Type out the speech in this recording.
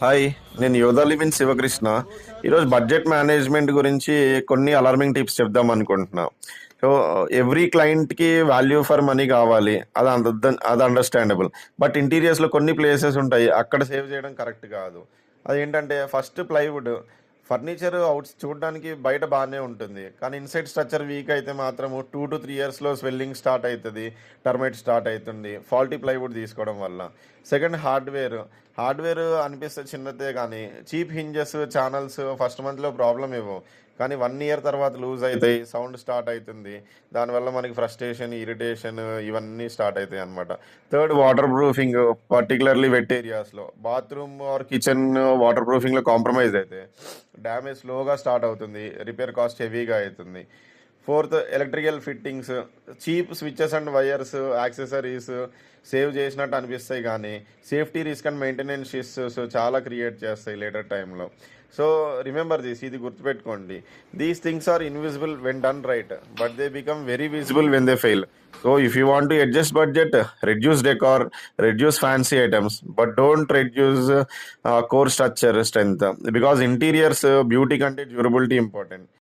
Hi, నేను యోధా live-in Sivakrishna. ఈరోజు బడ్జెట్ మేనేజ్మెంట్ గురించి కొన్ని అలార్మింగ్ టిప్స్ చెప్దాం అనుకుంటున్నా. సో, ఎవ్రీ క్లయింట్‌కి వాల్యూ ఫర్ మనీ కావాలి. అది అండర్‌స్టాండబుల్. బట్ ఇంటీరియర్స్‌లో కొన్ని ప్లేసెస్ ఉంటాయి. అక్కడ సేవ్ చేయడం కరెక్ట్ కాదు. అదేంటంటే ఫస్ట్ ప్లైవుడ్. ఫర్నిచర్ చూడడానికి బయట బానే ఉంటుంది. కానీ ఇన్‌సైడ్ స్ట్రక్చర్ వీక్ అయితే మాత్రము 2-3 ఇయర్స్‌లో స్వెల్లింగ్ స్టార్ట్ అయితది. టర్మైట్ స్టార్ట్ అయితుంది. ఫాల్టీ ప్లైవుడ్ తీసుకోవడం వల్ల. Second hardware. హార్డ్‌వేర్ అనిపిస్తది చిన్నదే గానీ, చీప్ హింజెస్, ఛానెల్స్ ఫస్ట్ మంత్‌లో ప్రాబ్లమ్ ఇవ్వవు. కానీ 1 ఇయర్ తర్వాత లూజ్ అయితాయి. సౌండ్ స్టార్ట్ అయితుంది. దానివల్ల మనకి ఫ్రస్ట్రేషన్, ఇరిటేషన్ ఇవన్నీ స్టార్ట్ అయితాయన్నమాట. Third waterproofing, particularly wet ఏరియాస్‌లో. బాత్రూమ్ ఆర్ కిచెన్ వాటర్ ప్రూఫింగ్‌లో కాంప్రమైజ్ అయితే డ్యామేజ్ స్లోగా స్టార్ట్ అవుతుంది. రిపేర్ కాస్ట్ హెవీగా అయితుంది. Fourth electrical fittings. Cheap switches and wires, accessories save చేసినట్టు అనిపిస్తాయి కానీ safety risk and maintenance issues చాలా క్రియేట్ చేస్తాయి లేటర్ టైంలో. సో రిమెంబర్ దిస్, ఇది గుర్తుపెట్టుకోండి. These things are invisible when done right, but they become very visible when they fail. So if you want to adjust budget, reduce decor, reduce fancy items, but don't reduce core structure strength, because interiors beauty కంటే durability important.